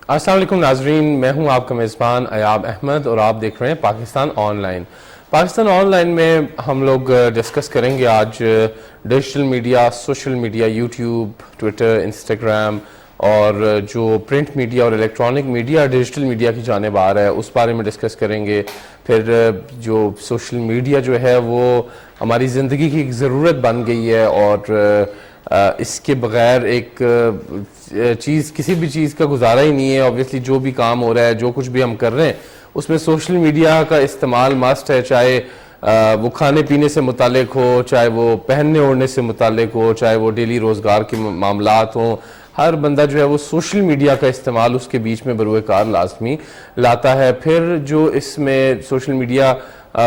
السلام علیکم ناظرین، میں ہوں آپ کا میزبان ایاب احمد اور آپ دیکھ رہے ہیں Pakistan on line. Pakistan on line میں ہم لوگ ڈسکس کریں گے آج digital media, social media, YouTube, Twitter, Instagram اور جو پرنٹ میڈیا اور الیکٹرانک میڈیا ڈیجیٹل میڈیا کی جانب آ رہا ہے اس بارے میں ڈسکس کریں گے۔ پھر جو سوشل میڈیا جو ہے وہ ہماری زندگی کی ایک ضرورت بن گئی ہے اور اس کے بغیر ایک چیز، کسی بھی چیز کا گزارا ہی نہیں ہے۔ اوبویسلی جو بھی کام ہو رہا ہے، جو کچھ بھی ہم کر رہے ہیں اس میں سوشل میڈیا کا استعمال ماسٹ ہے، چاہے وہ کھانے پینے سے متعلق ہو، چاہے وہ پہننے اوڑھنے سے متعلق ہو، چاہے وہ ڈیلی روزگار کے معاملات ہوں۔ ہر بندہ جو ہے وہ سوشل میڈیا کا استعمال اس کے بیچ میں بروئے کار لازمی لاتا ہے۔ پھر جو اس میں سوشل میڈیا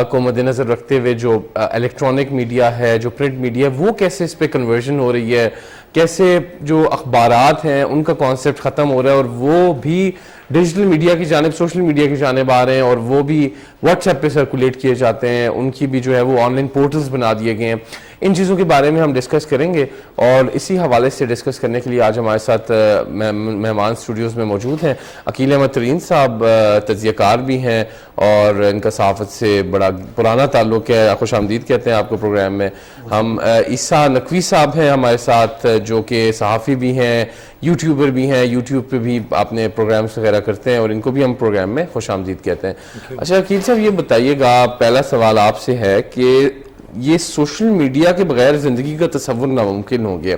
کو مد نظر رکھتے ہوئے جو الیکٹرانک میڈیا ہے، جو پرنٹ میڈیا ہے، وہ کیسے اس پہ کنورژن ہو رہی ہے، کیسے جو اخبارات ہیں ان کا کانسیپٹ ختم ہو رہا ہے اور وہ بھی ڈیجیٹل میڈیا کی جانب، سوشل میڈیا کی جانب آ رہے ہیں اور وہ بھی واٹس ایپ پہ سرکولیٹ کیے جاتے ہیں، ان کی بھی جو ہے وہ آن لائن پورٹلز بنا دیے گئے ہیں۔ ان چیزوں کے بارے میں ہم ڈسکس کریں گے اور اسی حوالے سے ڈسکس کرنے کے لیے آج ہمارے ساتھ مہمان اسٹوڈیوز میں موجود ہیں۔ عقیل احمد ترین صاحب تجزیہ کار بھی ہیں اور ان کا صحافت سے بڑا پرانا تعلق ہے، خوش آمدید کہتے ہیں آپ کو پروگرام میں۔ ہم عیسیٰ نقوی صاحب ہیں ہمارے ساتھ جو کہ صحافی بھی ہیں، یوٹیوبر بھی ہیں، یوٹیوب پہ بھی اپنے پروگرامز وغیرہ کرتے ہیں اور ان کو بھی ہم پروگرام میں خوش آمدید کہتے ہیں۔ اچھا عقیل صاحب یہ بتائیے گا، پہلا سوال آپ سے ہے کہ یہ سوشل میڈیا کے بغیر زندگی کا تصور ناممکن ہو گیا،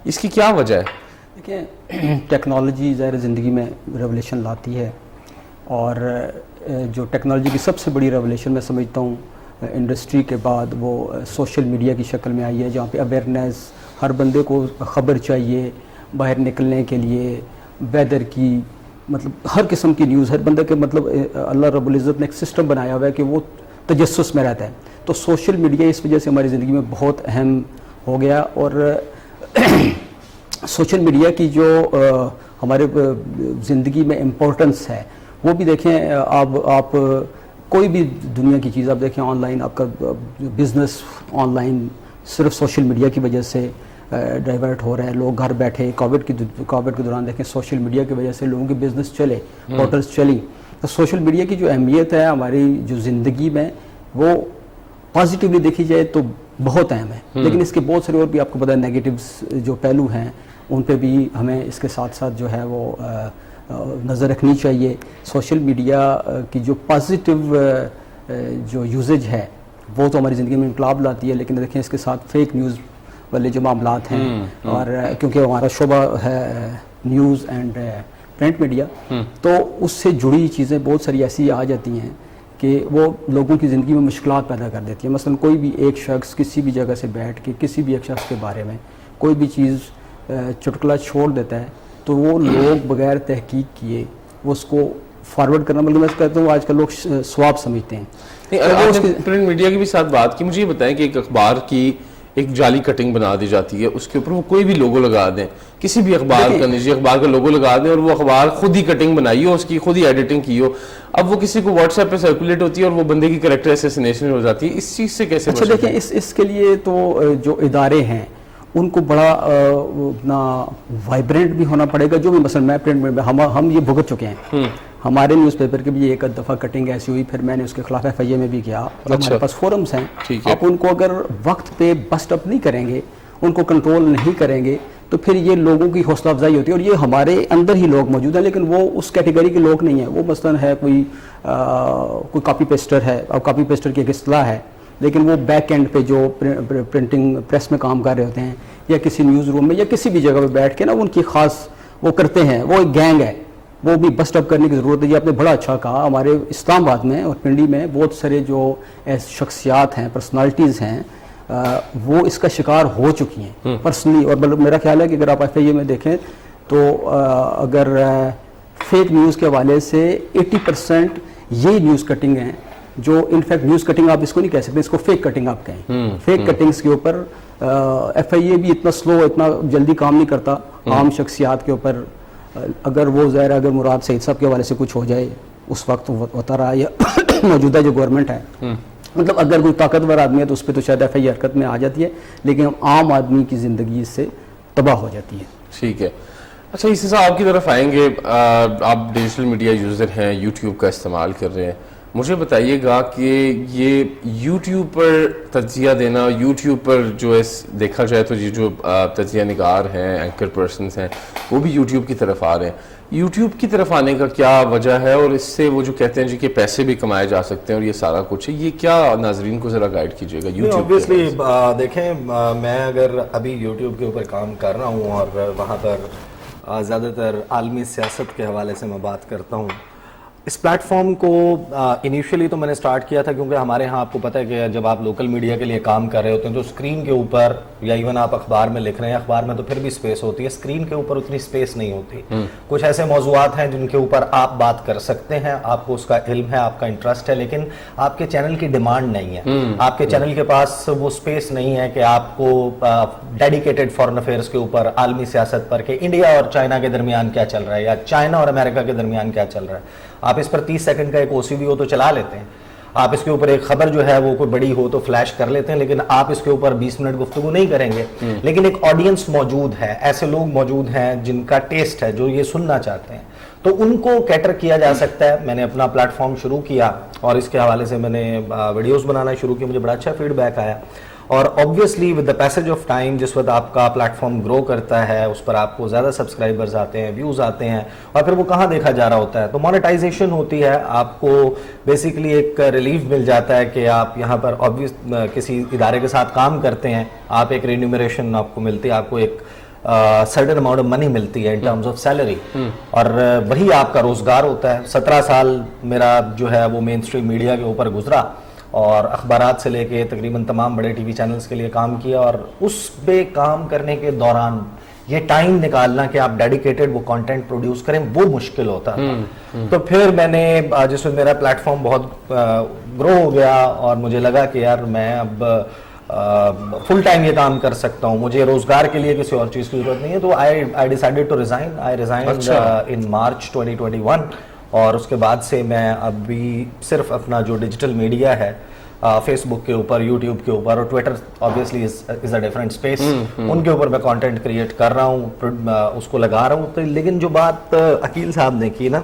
اس کی کیا وجہ ہے؟ دیکھیں، ٹیکنالوجی ظاہر ریولیوشن میں ریولیوشن لاتی ہے اور جو ٹیکنالوجی کی سب سے بڑی ریولیوشن میں سمجھتا ہوں انڈسٹری کے بعد وہ سوشل میڈیا کی شکل میں آئی ہے، جہاں پہ اویئرنیس، ہر بندے کو خبر چاہیے باہر نکلنے کے لیے، ویدر کی، مطلب ہر قسم کی نیوز، ہر بندے کے مطلب اللہ رب العزت نے ایک سسٹم بنایا ہوا ہے کہ وہ تجسس میں رہتا ہے۔ تو سوشل میڈیا اس وجہ سے ہماری زندگی میں بہت اہم ہو گیا اور سوشل میڈیا کی جو ہمارے زندگی میں امپورٹنس ہے وہ بھی دیکھیں، آپ کوئی بھی دنیا کی چیز آپ دیکھیں آن لائن، آپ کا بزنس آن لائن صرف سوشل میڈیا کی وجہ سے ڈائیورٹ ہو رہے ہیں۔ لوگ گھر بیٹھے کووڈ کے دوران دیکھیں سوشل میڈیا کی وجہ سے لوگوں کے بزنس چلے، ہوٹلز چلی۔ تو سوشل میڈیا کی جو اہمیت ہے ہماری جو زندگی میں وہ پازیٹیولی دیکھی جائے تو بہت اہم ہے، لیکن اس کے بہت سارے اور بھی آپ کو پتہ ہے نیگیٹیوز جو پہلو ہیں ان پہ بھی ہمیں اس کے ساتھ ساتھ جو ہے وہ نظر رکھنی چاہیے۔ سوشل میڈیا کی جو پازیٹیو جو یوزج ہے وہ تو ہماری زندگی میں انقلاب لاتی ہے، لیکن دیکھیں اس کے ساتھ فیک نیوز والے جو معاملات ہیں اور کیونکہ ہمارا شعبہ ہے نیوز اینڈ پرنٹ میڈیا، تو اس سے جڑی چیزیں بہت ساری ایسی آ جاتی ہیں کہ وہ لوگوں کی زندگی میں مشکلات پیدا کر دیتی ہیں۔ مثلا کوئی بھی ایک شخص کسی بھی جگہ سے بیٹھ کے کسی بھی ایک شخص کے بارے میں کوئی بھی چیز چٹکلا چھوڑ دیتا ہے تو وہ لوگ بغیر تحقیق کیے وہ اس کو فارورڈ کرنا، مطلب میں کہتا ہوں آج کل لوگ ثواب سمجھتے ہیں۔ آپ نے پرنٹ میڈیا کی بھی ساتھ بات کی، مجھے یہ بتائیں کہ ایک اخبار کی ایک جعلی کٹنگ بنا دی جاتی ہے، اس کے اوپر وہ کوئی بھی لوگو لگا دیں، کسی بھی اخبار کا، نجی اخبار کا لوگو لگا دیں اور وہ اخبار خود ہی کٹنگ بنائی ہو، اس کی خود ہی ایڈیٹنگ کی ہو، اب وہ کسی کو واٹس ایپ پہ سرکولیٹ ہوتی ہے اور وہ بندے کی کریکٹر اسیسینیشن ہو جاتی ہے۔ اس چیز سے کیسے اچھا دیکھیں، اس کے لیے تو جو ادارے ہیں ان کو بڑا اپنا وائبرنٹ بھی ہونا پڑے گا۔ جو بھی مثلا میں پرنٹ میں ہم یہ بھگت چکے ہیں، ہمارے نیوز پیپر کے بھی ایک دفعہ کٹنگ ایسی ہوئی، پھر میں نے اس کے خلاف FIA میں بھی کیا۔ ہمارے پاس فورمز ہیں، آپ ان کو اگر وقت پہ بسٹ اپ نہیں کریں گے، ان کو کنٹرول نہیں کریں گے تو پھر یہ لوگوں کی حوصلہ افزائی ہوتی ہے اور یہ ہمارے اندر ہی لوگ موجود ہیں لیکن وہ اس کیٹیگری کے لوگ نہیں ہیں۔ وہ مثلا ہے کوئی کاپی پیسٹر ہے، اور کاپی پیسٹر کی ایک اصطلاح ہے، لیکن وہ بیک اینڈ پہ جو پرنٹنگ پریس میں کام کر رہے ہوتے ہیں یا کسی نیوز روم میں یا کسی بھی جگہ پہ بیٹھ کے نا ان کی خاص وہ کرتے ہیں، وہ ایک گینگ ہے، وہ بھی بسٹ اپ کرنے کی ضرورت ہے۔ یہ آپ نے بڑا اچھا کہا، ہمارے اسلام آباد میں اور پنڈی میں بہت سارے جو ایسے شخصیات ہیں، پرسنالٹیز ہیں، وہ اس کا شکار ہو چکی ہیں پرسنلی، اور میرا خیال ہے کہ اگر آپ FIA میں دیکھیں تو اگر فیک نیوز کے حوالے سے 80% یہی نیوز کٹنگ ہیں جو انفیکٹ نیوز کٹنگ آپ اس کو نہیں کہہ سکتے، اس کو فیک کٹنگ آپ کہیں۔ فیک کٹنگز کے اوپر FIA بھی اتنا سلو، اتنا جلدی کام نہیں کرتا عام شخصیات کے اوپر۔ اگر وہ ظاہر اگر مراد سعید صاحب کے حوالے سے کچھ ہو جائے اس وقت ہوتا رہا، یا موجودہ جو گورنمنٹ ہے، مطلب اگر کوئی طاقتور آدمی ہے تو اس پہ تو شاید FIA حرکت میں آ جاتی ہے، لیکن عام آدمی کی زندگی اس سے تباہ ہو جاتی ہے۔ ٹھیک ہے، اچھا اسی سے آپ کی طرف آئیں گے. آپ ڈیجیٹل میڈیا یوزر ہیں, یوٹیوب کا استعمال کر رہے ہیں, مجھے بتائیے گا کہ یہ یوٹیوب پر تجزیہ دینا, یوٹیوب پر جو ہے دیکھا جائے تو یہ جو تجزیہ نگار ہیں, اینکر پرسنز ہیں, وہ بھی یوٹیوب کی طرف آ رہے ہیں. یوٹیوب کی طرف آنے کا کیا وجہ ہے, اور اس سے وہ جو کہتے ہیں جی کہ پیسے بھی کمائے جا سکتے ہیں اور یہ سارا کچھ ہے, یہ کیا ناظرین کو ذرا گائیڈ کیجیے گا یوٹیوب. اوبیسلی دیکھیں, میں اگر ابھی یوٹیوب کے اوپر کام کر رہا ہوں اور وہاں پر زیادہ تر عالمی سیاست کے حوالے سے میں بات کرتا ہوں. اس پلیٹ فارم کو انیشیلی تو میں نے سٹارٹ کیا تھا کیونکہ ہمارے ہاں آپ کو پتہ ہے کہ جب آپ لوکل میڈیا کے لیے کام کر رہے ہوتے ہیں تو اسکرین کے اوپر, یا ایون آپ اخبار میں لکھ رہے ہیں, اخبار میں تو پھر بھی اسپیس ہوتی ہے, اسکرین کے اوپر اتنی اسپیس نہیں ہوتی. کچھ ایسے موضوعات ہیں جن کے اوپر آپ بات کر سکتے ہیں, آپ کو اس کا علم ہے, آپ کا انٹرسٹ ہے, لیکن آپ کے چینل کی ڈیمانڈ نہیں ہے. آپ کے چینل کے پاس وہ اسپیس نہیں ہے کہ آپ کو ڈیڈیکیٹڈ فارن افیئرس کے اوپر, عالمی سیاست پر, کہ انڈیا اور چائنا کے درمیان کیا چل رہا ہے یا چائنا اور امریکہ کے درمیان کیا چل رہا ہے. آپ اس پر 30 سیکنڈ کا ایک او سی وی ہو تو چلا لیتے ہیں, آپ اس کے اوپر ایک خبر جو ہے وہ کوئی بڑی ہو تو فلیش کر لیتے ہیں, لیکن آپ اس کے اوپر 20 منٹ گفتگو نہیں کریں گے. لیکن ایک آڈینس موجود ہے, ایسے لوگ موجود ہیں جن کا ٹیسٹ ہے, جو یہ سننا چاہتے ہیں, تو ان کو کیٹر کیا جا سکتا ہے. میں نے اپنا پلیٹ فارم شروع کیا اور اس کے حوالے سے میں نے ویڈیوز بنانا شروع کی, مجھے بڑا اچھا فیڈ بیک آیا. اور obviously with the passage of time, جس وقت آپ کا پلیٹ فارم گرو کرتا ہے, اس پر آپ کو زیادہ سبسکرائبرز آتے ہیں, ویوز آتے ہیں, اور پھر وہ کہاں دیکھا جا رہا ہوتا ہے, تو مونیٹائزیشن ہوتی ہے. آپ کو بیسیکلی ایک ریلیف مل جاتا ہے کہ آپ یہاں پر کسی ادارے کے ساتھ کام کرتے ہیں, آپ ایک رینیومریشن آپ کو ملتی ہے, آپ کو ایک سرٹن اماؤنٹ آف منی ملتی ہے ان ٹرمز آف سیلری, اور وہی آپ کا روزگار ہوتا ہے. 17 سال میرا جو ہے وہ مین اسٹریم میڈیا کے اوپر گزرا, اور اخبارات سے لے کے تقریباً تمام بڑے ٹی وی چینلز کے لیے کام کیا, اور اس پہ کام کرنے کے دوران یہ ٹائم نکالنا کہ آپ ڈیڈیکیٹڈ وہ کانٹینٹ پروڈیوس کریں, وہ مشکل ہوتا تھا. تو پھر میں نے جس میں میرا پلیٹ فارم بہت گرو ہو گیا اور مجھے لگا کہ یار میں اب فل ٹائم یہ کام کر سکتا ہوں, مجھے روزگار کے لیے کسی اور چیز کی ضرورت نہیں ہے. تو I decided to resign. I resigned in March 2021. اور اس کے بعد سے میں ابھی صرف اپنا جو ڈیجیٹل میڈیا ہے, فیس بک کے اوپر, یوٹیوب کے اوپر, اور Twitter obviously is a different space, ان کے اوپر میں کانٹینٹ کریٹ کر رہا ہوں, اس کو لگا رہا ہوں. تو لیکن جو بات عقیل صاحب نے کی نا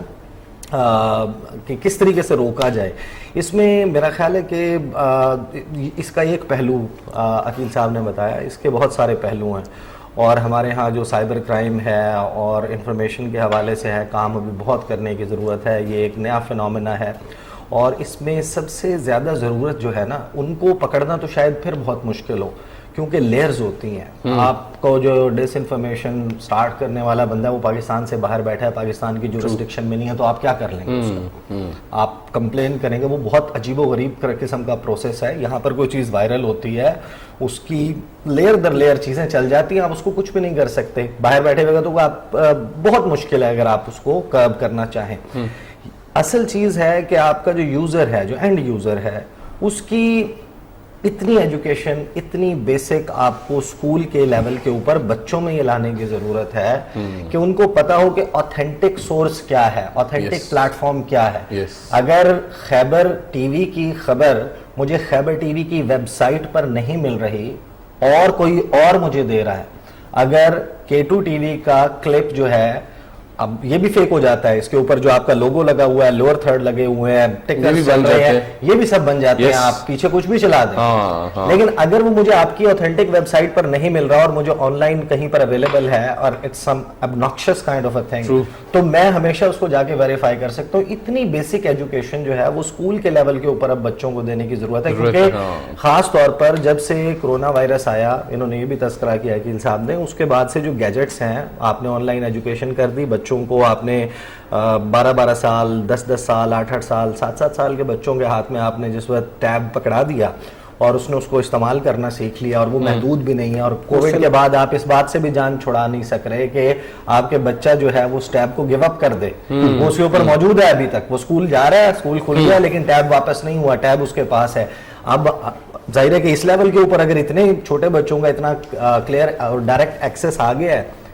کہ کس طریقے سے روکا جائے, اس میں میرا خیال ہے کہ اس کا ایک پہلو عقیل صاحب نے بتایا, اس کے بہت سارے پہلو ہیں. اور ہمارے ہاں جو سائبر کرائم ہے اور انفارمیشن کے حوالے سے ہے, کام ابھی بہت کرنے کی ضرورت ہے. یہ ایک نیا فینومینا ہے, اور اس میں سب سے زیادہ ضرورت جو ہے نا, ان کو پکڑنا تو شاید پھر بہت مشکل ہو, کیونکہ لیئرز ہوتی ہیں. آپ کو جو ڈس انفارمیشن سٹارٹ کرنے والا بندہ ہے وہ پاکستان سے باہر بیٹھا ہے, پاکستان کی جورسڈکشن میں نہیں ہے, تو آپ کیا کر لیں گے اس کا؟ آپ کمپلین کریں گے, وہ بہت عجیب و غریب قسم کا پروسیس ہے. یہاں پر کوئی چیز وائرل ہوتی ہے, اس کی لیئر در لیئر چیزیں چل جاتی ہیں, آپ اس کو کچھ بھی نہیں کر سکتے. باہر بیٹھے ہوئے تو آپ بہت مشکل ہے اگر آپ اس کو کرب کرنا چاہیں. اصل چیز ہے کہ آپ کا جو یوزر ہے, جو اینڈ یوزر ہے, اس کی اتنی ایجوکیشن, اتنی بیسک آپ کو اسکول کے لیول کے اوپر بچوں میں یہ لانے کی ضرورت ہے کہ ان کو پتا ہو کہ آتھینٹک سورس کیا ہے, آتھینٹک پلیٹ فارم کیا ہے. اگر خیبر ٹی وی کی خبر مجھے خیبر ٹی وی کی ویب سائٹ پر نہیں مل رہی اور کوئی اور مجھے دے رہا ہے, اگر K2 ٹی وی کا کلپ جو ہے, اب یہ بھی فیک ہو جاتا ہے, اس کے اوپر جو آپ کا لوگو لگا ہوا ہے, لوور تھرڈ لگے ہوئے ہیں, ٹکرز چل رہے ہیں, یہ بھی سب بن جاتے ہیں, آپ پیچھے کچھ بھی چلا دیں. لیکن اگر وہ مجھے آپ کی آتھینٹک ویب سائٹ پر نہیں مل رہا اور مجھے آن لائن کہیں پر اویلیبل ہے, اور it's some obnoxious kind of a thing, تو میں ہمیشہ اس کو جا کے ویریفائی کر سکتا ہوں. اتنی بیسک ایجوکیشن جو ہے وہ اسکول کے لیول کے اوپر اب بچوں کو دینے کی ضرورت ہے, کیونکہ خاص طور پر جب سے کرونا وائرس آیا, انہوں نے یہ بھی تذکرہ کیا عقیل صاحب نے, اس کے بعد سے جو گیجٹس ہیں, آپ نے آن لائن ایجوکیشن کر دی, بچوں کو آپ نے 12 سال, 10 سال, 8 سال, 7 سال کے بچوں کے ہاتھ میں آپ نے جس وقت ٹیب پکڑا دیا اور اس نے اس کو استعمال کرنا سیکھ لیا, اور وہ محدود بھی نہیں ہے. اور کووڈ کے بعد آپ اس بات سے بھی جان چھڑا نہیں سک رہے کہ آپ کے بچہ جو ہے وہ اس ٹیب کو گیو اپ کر دے. وہ اس کے اوپر موجود ہے ابھی تک, وہ اسکول جا رہا ہے, اسکول کھل گیا, لیکن ٹیب واپس نہیں ہوا, ٹیب اس کے پاس ہے. اب ظاہر ہے کہ اس لیول کے اوپر اگر اتنے چھوٹے بچوں کا اتنا کلیئر اور ڈائریکٹ ایکسیس آ گیا ہے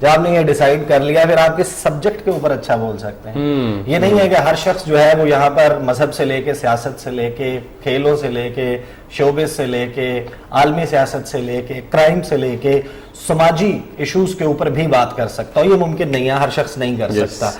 جب آپ نے یہ ڈیسائیڈ کر لیا, پھر آپ کس سبجیکٹ کے اوپر اچھا بول سکتے ہیں. یہ نہیں ہے کہ ہر شخص جو ہے وہ یہاں پر مذہب سے لے کے, سیاست سے لے کے, کھیلوں سے لے کے, شوبز سے لے کے, عالمی سیاست سے لے کے, کرائم سے لے کے, سماجی ایشوز کے اوپر بھی بات کر سکتا. اور یہ ممکن نہیں ہے, ہر شخص نہیں کر سکتا.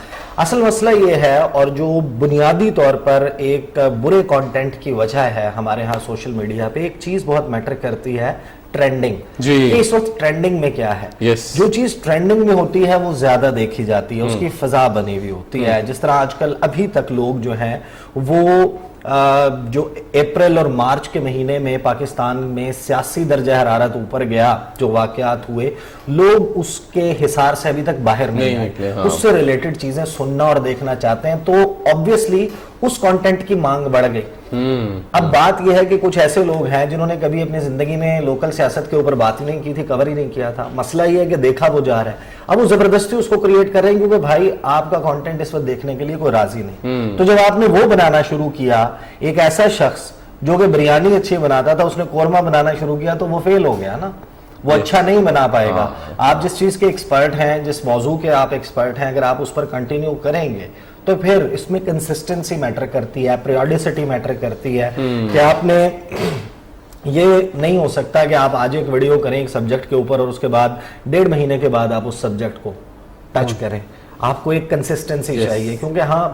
اصل مسئلہ یہ ہے, اور جو بنیادی طور پر ایک برے کانٹینٹ کی وجہ ہے ہمارے ہاں سوشل میڈیا پہ, ایک چیز بہت میٹر کرتی ہے, ٹرینڈنگ. اس وقت ٹرینڈنگ میں کیا ہے, جو چیز ٹرینڈنگ میں ہوتی ہے وہ زیادہ دیکھی جاتی ہے, اس کی فضا بنی ہوئی ہوتی ہے. جس طرح آج کل ابھی تک لوگ جو ہیں وہ جو اپریل اور مارچ کے مہینے میں پاکستان میں سیاسی درجہ حرارت اوپر گیا, جو واقعات ہوئے, لوگ اس کے حصار سے ابھی تک باہر نہیں آئے. اس سے ریلیٹڈ چیزیں سننا اور دیکھنا چاہتے ہیں, تو آبویسلی اس کانٹینٹ کی مانگ بڑھ گئی. اب بات یہ ہے کہ کچھ ایسے لوگ ہیں جنہوں نے کبھی اپنی زندگی میں لوکل سیاست کے اوپر بات ہی نہیں کی تھی, کور ہی نہیں کیا تھا. مسئلہ یہ ہے کہ دیکھا وہ جا رہا ہے, اب وہ زبردستی اس کو کریٹ کر رہے ہیں, کیونکہ بھائی آپ کا کانٹینٹ اس وقت دیکھنے کے لیے کوئی راضی نہیں. تو جب آپ نے وہ بنانا شروع کیا, ایک ایسا شخص جو کہ بریانی اچھی بناتا تھا, اس نے قورمہ بنانا شروع کیا, تو وہ فیل ہو گیا نا, وہ اچھا نہیں بنا پائے گا. آپ جس چیز کے ایکسپرٹ ہیں, جس موضوع کے آپ ایکسپرٹ ہیں, اگر آپ اس پر کنٹینیو کریں گے تو پھر اس میں کنسسٹنسی میٹر کرتی ہے, پیریوڈیسٹی میٹر کرتی ہے, کہ آپ نے یہ نہیں ہو سکتا کہ آپ آج ایک ویڈیو کریں ایک سبجیکٹ کے اوپر اور اس کے بعد 1.5 مہینے کے بعد آپ اس سبجیکٹ کو ٹچ کریں. آپ کو ایک کنسسٹنسی چاہیے, کیونکہ ہاں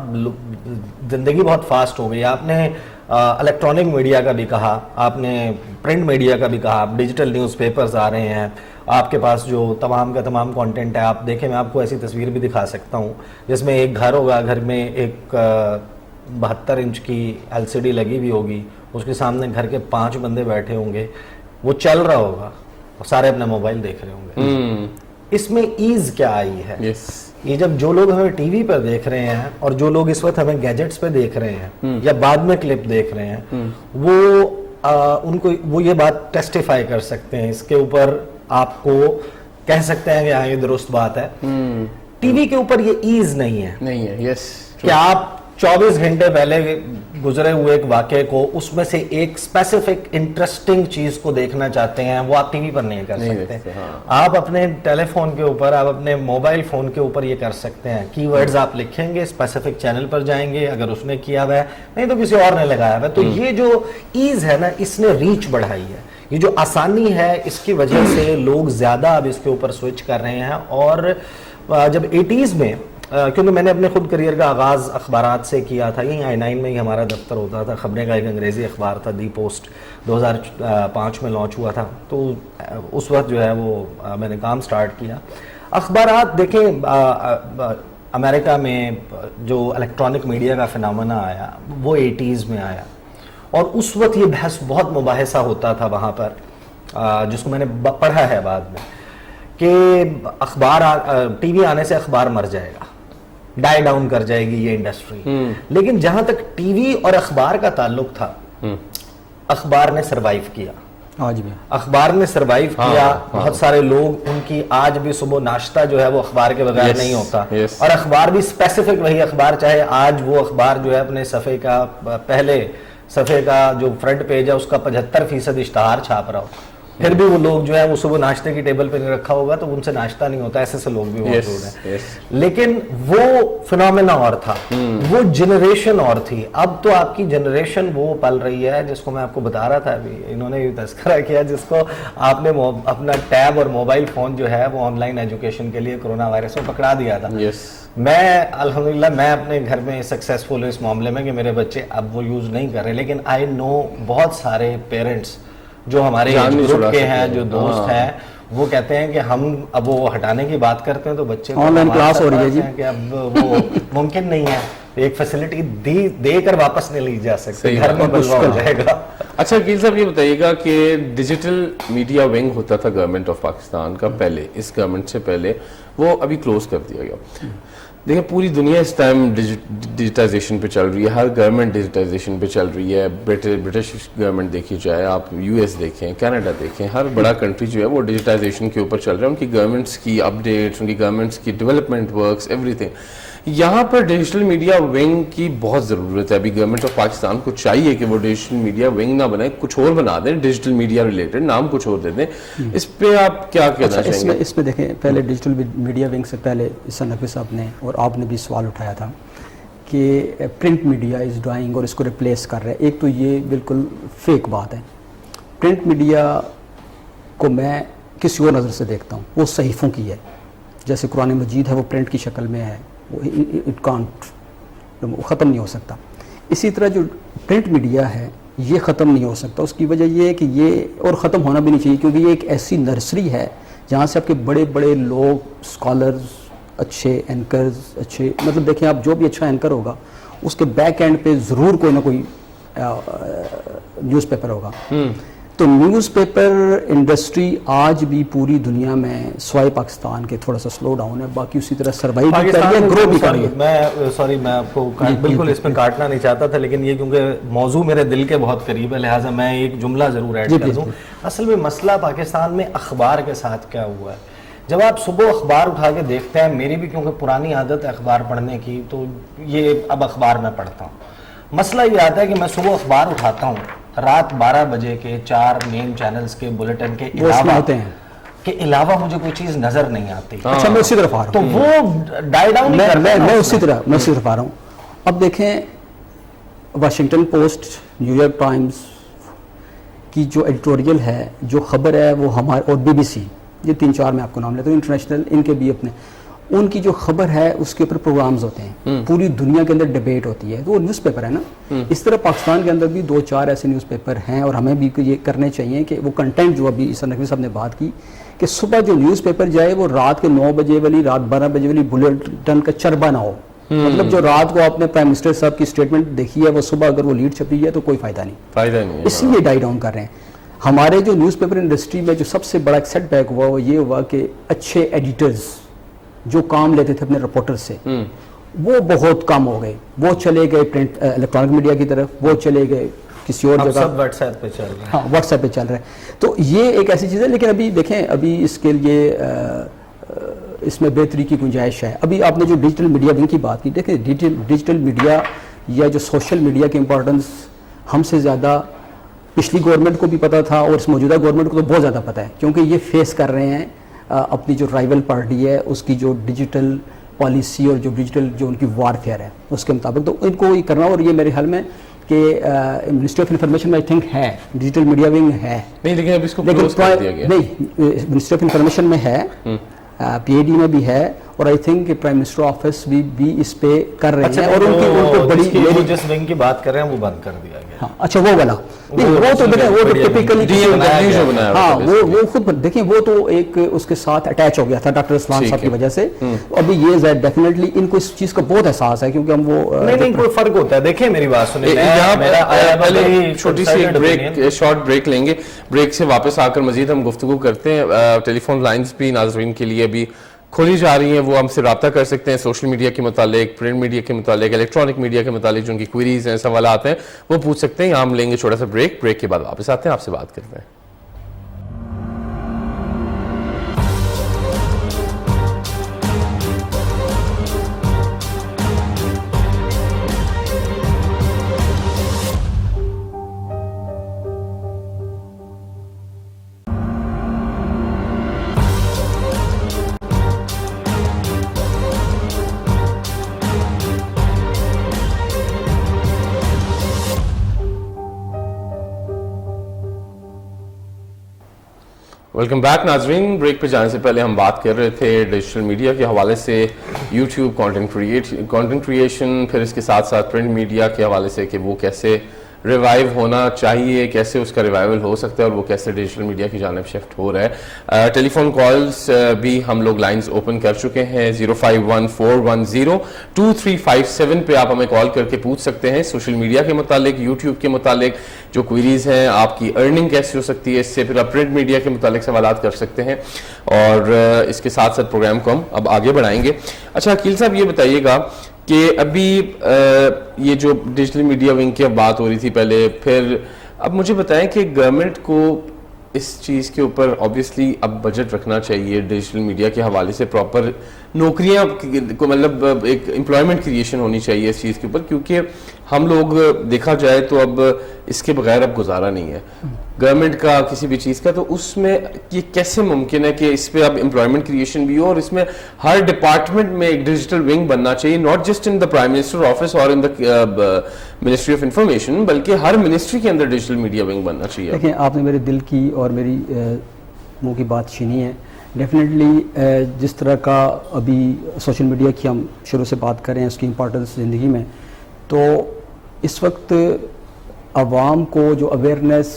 زندگی بہت فاسٹ ہو گئی. آپ نے الیکٹرانک میڈیا کا بھی کہا, آپ نے پرنٹ میڈیا کا بھی کہا, ڈیجیٹل نیوز پیپرز آ رہے ہیں, آپ کے پاس جو تمام کا تمام کانٹینٹ ہے. آپ دیکھیں, میں آپ کو ایسی تصویر بھی دکھا سکتا ہوں جس میں ایک گھر ہوگا, گھر میں ایک 72 انچ کی LCD لگی ہوئی ہوگی, اس کے سامنے گھر کے 5 بندے بیٹھے ہوں گے, وہ چل رہا ہوگا, سارے اپنے موبائل دیکھ رہے ہوں گے. اس میں ایز کیا آئی ہے, یہ جب جو لوگ ہمیں ٹی وی پر دیکھ رہے ہیں اور جو لوگ اس وقت ہمیں گیجٹس پہ دیکھ رہے ہیں یا بعد میں کلپ دیکھ رہے ہیں, وہ ان کو وہ یہ بات ٹیسٹیفائی کر سکتے ہیں, اس کے اوپر آپ کو کہہ سکتے ہیں کہ ہاں یہ درست بات ہے. ٹی وی کے اوپر یہ ایز نہیں ہے کہ آپ 24 گھنٹے پہلے گزرے ہوئے ایک واقعے کو, اس میں سے ایک اسپیسیفک انٹرسٹنگ چیز کو دیکھنا چاہتے ہیں, وہ آپ ٹی وی پر نہیں کر سکتے. آپ اپنے ٹیلی فون کے اوپر, آپ اپنے موبائل فون کے اوپر یہ کر سکتے ہیں. کی ورڈز آپ لکھیں گے, اسپیسیفک چینل پر جائیں گے, اگر اس نے کیا ہوا ہے, نہیں تو کسی اور نے لگایا ہوا ہے. تو یہ جو ایز ہے نا, اس نے ریچ بڑھائی ہے. یہ جو آسانی ہے, اس کی وجہ سے لوگ زیادہ اب اس کے اوپر سوئچ کر رہے ہیں. اور جب 80s میں, کیونکہ میں نے اپنے خود کریئر کا آغاز اخبارات سے کیا تھا, یہیں I9 میں ہی ہمارا دفتر ہوتا تھا, خبریں کا ایک انگریزی اخبار تھا, دی پوسٹ, 2005 میں لانچ ہوا تھا. تو اس وقت جو ہے وہ میں نے کام سٹارٹ کیا. اخبارات دیکھیں, امریکہ میں جو الیکٹرانک میڈیا کا فنامنا آیا وہ 80s میں آیا, اور اس وقت یہ بحث بہت مباحثہ ہوتا تھا وہاں پر, جس کو میں نے پڑھا ہے بعد میں, کہ اخبار ٹی وی آنے سے اخبار مر جائے گا, ڈائی ڈاؤن کر جائے گی یہ انڈسٹری. لیکن جہاں تک ٹی وی اور اخبار کا تعلق تھا, اخبار نے سروائیو کیا. آج بھی اخبار نے سروائیو کیا. بہت سارے لوگ, ان کی آج بھی صبح ناشتہ جو ہے وہ اخبار کے بغیر نہیں ہوتا, اور اخبار بھی اسپیسیفک وہی اخبار, چاہے آج وہ اخبار جو ہے اپنے صفحے کا, پہلے صفحے کا جو فرنٹ پیج ہے اس کا 75% اشتہار چھاپ رہا ہو, پھر بھی وہ لوگ جو ہے وہ صبح ناشتے کی ٹیبل پہ نہیں رکھا ہوگا تو ان سے ناشتہ نہیں ہوتا. ایسے لوگ بھی موجود ہیں. لیکن وہ فنومینا اور تھا, وہ جنریشن اور تھی. اب تو آپ کی جنریشن وہ پل رہی ہے جس کو میں آپ کو بتا رہا تھا ابھی, انہوں نے بھی تذکرہ کیا, جس کو آپ نے اپنا ٹیب اور موبائل فون جو ہے وہ آن لائن ایجوکیشن کے لیے کورونا وائرس میں پکڑا دیا تھا. میں الحمدللہ میں اپنے گھر میں سکسیسفل ہوں اس معاملے میں کہ میرے بچے اب وہ یوز نہیں کر رہے. لیکن آئی نو بہت سارے پیرنٹس جو ہمارے گروپ کے ہیں, جو دوست ہیں, وہ کہتے ہیں کہ ہم اب وہ ہٹانے کی بات کرتے ہیں تو بچے آن لائن کلاس ہو رہی ہے جی, کہ اب وہ ممکن نہیں ہے, ایک فیسلٹی دے کر واپس نہیں لی جا سکتی, گھر میں بلوا ہو جائے گا. اچھا عقیل صاحب یہ بتائیے گا کہ ڈیجیٹل میڈیا ونگ ہوتا تھا گورنمنٹ آف پاکستان کا پہلے, اس گورنمنٹ سے پہلے, وہ ابھی کلوز کر دیا گیا. دیکھیں پوری دنیا اس ٹائم ڈیجیٹائزیشن پہ چل رہی ہے, ہر گورنمنٹ ڈیجیٹائزیشن پہ چل رہی ہے. برٹش گورنمنٹ دیکھی جائے, آپ US دیکھیں, کینیڈا دیکھیں, ہر بڑا کنٹری جو ہے وہ ڈیجیٹائزیشن کے اوپر چل رہا ہے. ان کی گورنمنٹس کی اپڈیٹس, ان کی گورنمنٹس کی ڈیولپمنٹ ورکس, ایوری تھنگ. یہاں پر ڈیجیٹل میڈیا ونگ کی بہت ضرورت ہے. ابھی گورنمنٹ آف پاکستان کو چاہیے کہ وہ ڈیجیٹل میڈیا ونگ نہ بنائے, کچھ اور بنا دیں, ڈیجیٹل میڈیا ریلیٹڈ نام کچھ اور دے دیں. اس پہ آپ کیا کہنا چاہیں گے؟ اس میں دیکھیں, پہلے ڈیجیٹل میڈیا ونگ سے پہلے حسن نقوی صاحب نے اور آپ نے بھی سوال اٹھایا تھا کہ پرنٹ میڈیا از ڈائنگ اور اس کو ریپلیس کر رہے ہیں. ایک تو یہ بالکل فیک بات ہے. پرنٹ میڈیا کو میں کسی اور نظر سے دیکھتا ہوں, وہ صحیفوں کی ہے. جیسے قرآن مجید ہے وہ پرنٹ کی شکل میں ہے, وہ اٹ کانٹ, ختم نہیں ہو سکتا. اسی طرح جو پرنٹ میڈیا ہے یہ ختم نہیں ہو سکتا. اس کی وجہ یہ ہے کہ یہ اور ختم ہونا بھی نہیں چاہیے, کیونکہ یہ ایک ایسی نرسری ہے جہاں سے آپ کے بڑے بڑے لوگ, اسکالرز, اچھے اینکرز, اچھے مطلب دیکھیں آپ جو بھی اچھا اینکر ہوگا اس کے بیک اینڈ پہ ضرور کوئی نہ کوئی نیوز پیپر ہوگا. تو نیوز پیپر انڈسٹری آج بھی پوری دنیا میں سوائے پاکستان کے تھوڑا سا سلو ڈاؤن ہے, باقی اسی طرح سروائیو بھی کر رہی ہے, گرو بھی کر رہی ہے. میں آپ کو بالکل اس میں کاٹنا نہیں چاہتا تھا, لیکن یہ کیونکہ موضوع میرے دل کے بہت قریب ہے لہٰذا میں ایک جملہ ضرور ایڈ کر دوں. اصل میں مسئلہ پاکستان میں اخبار کے ساتھ کیا ہوا ہے. جب آپ صبح اخبار اٹھا کے دیکھتے ہیں, میری بھی کیونکہ پرانی عادت ہے اخبار پڑھنے کی, تو یہ اب اخبار میں پڑھتا ہوں. مسئلہ یہ آتا ہے کہ میں صبح اخبار اٹھاتا ہوں, رات 12 بجے کے 4 مین چینلز کے بلٹن کے علاوہ مجھے کوئی چیز نظر نہیں آتی. اچھا میں اسی طرف آ رہا ہوں, تو وہ ڈائی ڈاؤن میں اسی طرف آ رہا ہوں. اب دیکھیں Washington post, new York Times کی جو ایڈیٹوریل ہے, جو خبر ہے وہ ہمارے, اور بی بی سی, یہ 3-4 میں آپ کو نام لیتا ہوں, انٹرنیشنل ان کے بھی اپنے, ان کی جو خبر ہے اس کے اوپر پروگرامز ہوتے ہیں, پوری دنیا کے اندر ڈیبیٹ ہوتی ہے, تو وہ نیوز پیپر ہے نا. اس طرح پاکستان کے اندر بھی 2-4 ایسے نیوز پیپر ہیں, اور ہمیں بھی یہ کرنے چاہیے کہ وہ کنٹینٹ جو ابھی حسن نقوی صاحب نے بات کی کہ صبح جو نیوز پیپر جائے وہ رات کے 9 بجے والی, رات 12 بجے والی بلٹن کا چربا نہ ہو. مطلب جو رات کو آپ نے پرائم منسٹر صاحب کی اسٹیٹمنٹ دیکھی ہے وہ صبح اگر وہ لیڈ چھپی ہے تو کوئی فائدہ نہیں, اس لیے ڈائی ڈاؤن کر رہے ہیں. ہمارے جو نیوز پیپر انڈسٹری میں جو سب سے بڑا ایک سیٹ بیک ہوا وہ یہ ہوا کہ اچھے ایڈیٹرز جو کام لیتے تھے اپنے رپورٹر سے وہ بہت کم ہو گئے. وہ چلے گئے پرنٹ الیکٹرانک میڈیا کی طرف, وہ چلے گئے کسی اور جگہ, واٹس ایپ پہ چل رہا ہے. ہاں واٹس ایپ پہ چل رہا ہے. تو یہ ایک ایسی چیز ہے, لیکن ابھی دیکھیں ابھی اس کے لیے اس میں بہتری کی گنجائش ہے. ابھی آپ نے جو ڈیجیٹل میڈیا ونگ کی بات کی, دیکھیں ڈیجیٹل میڈیا یا جو سوشل میڈیا کی امپورٹنس ہم سے زیادہ پچھلی گورنمنٹ کو بھی پتا تھا, اور اس موجودہ گورنمنٹ کو تو بہت زیادہ پتا ہے, کیونکہ یہ فیس کر رہے ہیں اپنی جو رائیول پارٹی ہے اس کی جو ڈیجیٹل پالیسی اور جو ڈیجیٹل جو ان کی وارفیئر ہے اس کے مطابق. تو ان کو یہ کرنا, اور یہ میرے خیال میں کہ منسٹری آف انفارمیشن میں آئی تھنک ہے ڈیجیٹل میڈیا ونگ ہے نہیں, لیکن اب اس کو کلوز کر دیا گیا. نہیں, منسٹری آف انفارمیشن میں ہے, پی اے ڈی میں بھی ہے, اور I think prime minister office بھی اس پہ کر رہے ہیں, اور ان کو بڑی جس ونگ کی بات کر رہے ہیں وہ بند کر دیا گیا. اچھا وہ والا نہیں, وہ تو دیکھیں وہ تو ٹپیکلی, ہاں وہ خود دیکھیں وہ تو ایک اس کے ساتھ اٹیچ ہو گیا تھا ڈاکٹر اسلام صاحب کی وجہ سے. ابھی یہ ڈیفینیٹلی ان کو اس چیز کا بہت احساس ہے, کیونکہ ہم وہ نہیں کوئی فرق ہوتا ہے. دیکھیں میری بات سنیں, پہلے چھوٹی سی ایک شارٹ بریک لیں گے. بریک سے واپس آ کر مزید ہم گفتگو کرتے ہیں. ٹیلی فون لائنز بھی ناظرین کے لیے ابھی کھولی جا رہی ہیں, وہ ہم سے رابطہ کر سکتے ہیں سوشل میڈیا کے متعلق, پرنٹ میڈیا کے متعلق, الیکٹرانک میڈیا کے متعلق جو ان کی کوئریز ہیں, سوالات ہیں, وہ پوچھ سکتے ہیں. یہاں ہم لیں گے چھوٹا سا بریک کے بعد واپس آتے ہیں, آپ سے بات کرتے ہیں. ویلکم بیک ناظرین. بریک پہ جانے سے پہلے ہم بات کر رہے تھے ڈیجیٹل میڈیا کے حوالے سے, یوٹیوب کانٹینٹ کریشن, پھر اس کے ساتھ ساتھ پرنٹ میڈیا کے حوالے سے کہ وہ کیسے ریوائیو ہونا چاہیے, کیسے اس کا ریوائیول ہو سکتا ہے, اور وہ کیسے ڈیجیٹل میڈیا کی جانب شفٹ ہو رہا ہے. ٹیلی فون کالز بھی ہم لوگ لائنز اوپن کر چکے ہیں. 051-410-2357 پہ آپ ہمیں کال کر کے پوچھ سکتے ہیں سوشل میڈیا کے متعلق, یوٹیوب کے متعلق جو کوئریز ہیں, آپ کی ارننگ کیسی ہو سکتی ہے اس سے, پھر آپ پرنٹ میڈیا کے متعلق سوالات کر سکتے ہیں, اور اس کے ساتھ ساتھ پروگرام کو ہم اب آگے بڑھائیں گے. اچھا عقیل صاحب یہ بتائیے گا کہ ابھی یہ جو ڈیجیٹل میڈیا ونگ کی اب بات ہو رہی تھی پہلے, پھر اب مجھے بتائیں کہ گورنمنٹ کو اس چیز کے اوپر آبویسلی اب بجٹ رکھنا چاہیے ڈیجیٹل میڈیا کے حوالے سے, پراپر نوکریاں کو مطلب ایک امپلائمنٹ کریشن ہونی چاہیے اس چیز کے اوپر, کیونکہ ہم لوگ دیکھا جائے تو اب اس کے بغیر اب گزارا نہیں ہے گورنمنٹ کا کسی بھی چیز کا. تو اس میں یہ کیسے ممکن ہے کہ اس پہ اب امپلائمنٹ کریشن بھی ہو, اور اس میں ہر ڈپارٹمنٹ میں ایک ڈیجیٹل ونگ بننا چاہیے, not just in the prime minister office اور ان دا منسٹری آف انفارمیشن, بلکہ ہر منسٹری کے اندر ڈیجیٹل میڈیا ونگ بننا چاہیے. دیکھیں آپ نے میرے دل کی اور میری منہ کی بات چھینی ہے. ڈیفینیٹلی جس طرح کا ابھی سوشل میڈیا کی ہم شروع سے بات کریں اس کی امپورٹنس زندگی میں, تو اس وقت عوام کو جو اویئرنیس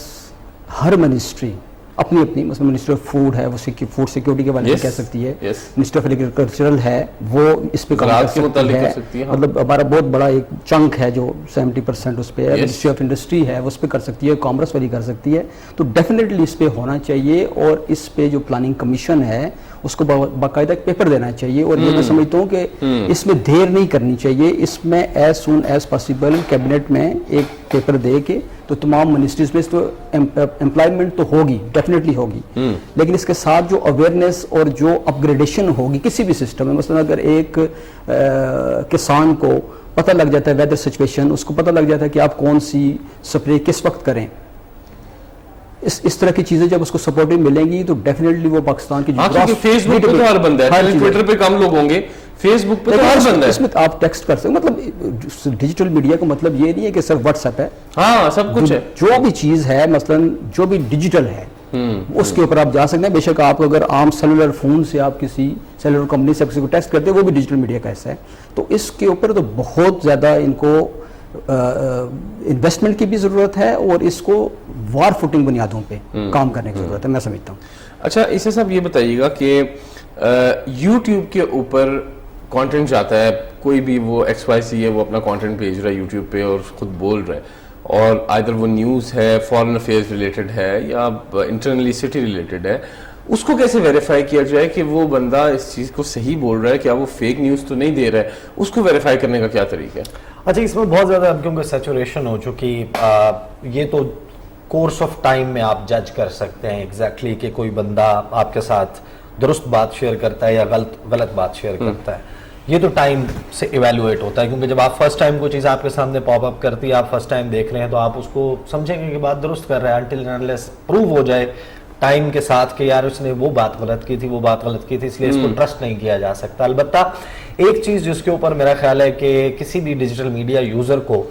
ہر منسٹری اپنی اپنی, مثلا منسٹری آف فوڈ ہے وہ فوڈ سیکورٹی کے بارے میں کہہ سکتی ہے, منسٹری آف ایگریکلچرل ہے وہ اس پہ کام کر سکتی ہے, مطلب ہمارا بہت بڑا ایک چنک ہے جو 70% اس پہ ہے. منسٹری آف انڈسٹری ہے وہ اس پہ کر سکتی ہے, کامرس والی کر سکتی ہے. تو ڈیفینیٹلی اس پہ ہونا چاہیے, اور اس پہ جو پلاننگ کمیشن ہے اس کو باقاعدہ ایک پیپر دینا چاہیے, اور یہ میں سمجھتا ہوں کہ اس میں دیر نہیں کرنی چاہیے. اس میں as soon as possible cabinet میں ایک پیپر دے کے تو تمام منسٹریز میں تو امپلائمنٹ تو ہوگی, ڈیفینیٹلی ہوگی, لیکن اس کے ساتھ جو اویئرنیس اور جو اپ گریڈیشن ہوگی کسی بھی سسٹم میں, مثلا اگر ایک کسان کو پتہ لگ جاتا ہے ویدر سچویشن, اس کو پتہ لگ جاتا ہے کہ آپ کون سی سپرے کس وقت کریں, اس طرح کی چیزیں جب اس کو سپورٹنگ ملیں گی تو ڈیفینیٹلی وہ پاکستان کی فیس بک پہ تو ہر بندہ ہے, ٹویٹر پہ کم لوگ ہوں گے, فیس بک پہ تو ہر بندہ ہے, اس میں آپ ٹیکسٹ کر سکتے, مطلب ڈیجیٹل میڈیا کا مطلب یہ نہیں ہے کہ صرف واٹس ایپ ہے, ہاں سب کچھ ہے, جو بھی چیز ہے مثلا جو بھی ڈیجیٹل ہے اس کے اوپر آپ جا سکتے ہیں. بے شک آپ اگر عام سیلولر فون سے آپ کسی سیلولر کمپنی سے کسی کو ٹیکسٹ کرتے ہیں وہ بھی ڈیجیٹل میڈیا کا حصہ ہے. تو اس کے اوپر تو بہت زیادہ ان کو انویسٹمنٹ کی بھی ضرورت ہے, اور اس کو وار فوٹنگ بنیادوں پہ کام کرنے کی ضرورت ہے, میں سمجھتا ہوں. اچھا اسے صاحب یہ بتائیے گا کہ یوٹیوب کے اوپر کانٹینٹ جاتا ہے, کوئی بھی وہ ایکس وائی سی ہے وہ اپنا کانٹینٹ بھیج رہا ہے یوٹیوب پہ اور خود بول رہا ہے, اور آئدر وہ نیوز ہے, فارن افیئرز ریلیٹڈ ہے, یا انٹرنلی سٹی ریلیٹڈ ہے, اس کو کیسے ویریفائی کیا جائے کہ وہ بندہ اس چیز کو صحیح بول رہا ہے, کیا وہ فیک نیوز تو نہیں دے رہا ہے, اس کو ویریفائی کرنے کا کیا طریقہ ہے؟ اچھا اس میں بہت زیادہ اب کیونکہ سیچوریشن ہو چکی, یہ تو کورس آف ٹائم میں آپ جج کر سکتے ہیں ایگزیکٹلی کہ کوئی بندہ آپ کے ساتھ درست بات شیئر کرتا ہے یا غلط بات شیئر کرتا ہے. یہ تو ٹائم سے ایویلویٹ ہوتا ہے, کیونکہ جب آپ فرسٹ ٹائم کوئی چیز آپ کے سامنے پاپ اپ کرتی ہے, آپ فرسٹ ٹائم دیکھ رہے ہیں, تو آپ اس کو سمجھیں گے کہ بات درست کر رہا ہے انٹل اینڈ انلیس پروو ہو جائے ٹائم کے ساتھ کہ یار اس نے وہ بات غلط کی تھی, وہ بات غلط کی تھی, اس لیے اس کو ٹرسٹ نہیں کیا جا سکتا. البتہ ایک چیز جس کے اوپر میرا خیال ہے کہ کسی بھی ڈیجیٹل میڈیا یوزر کو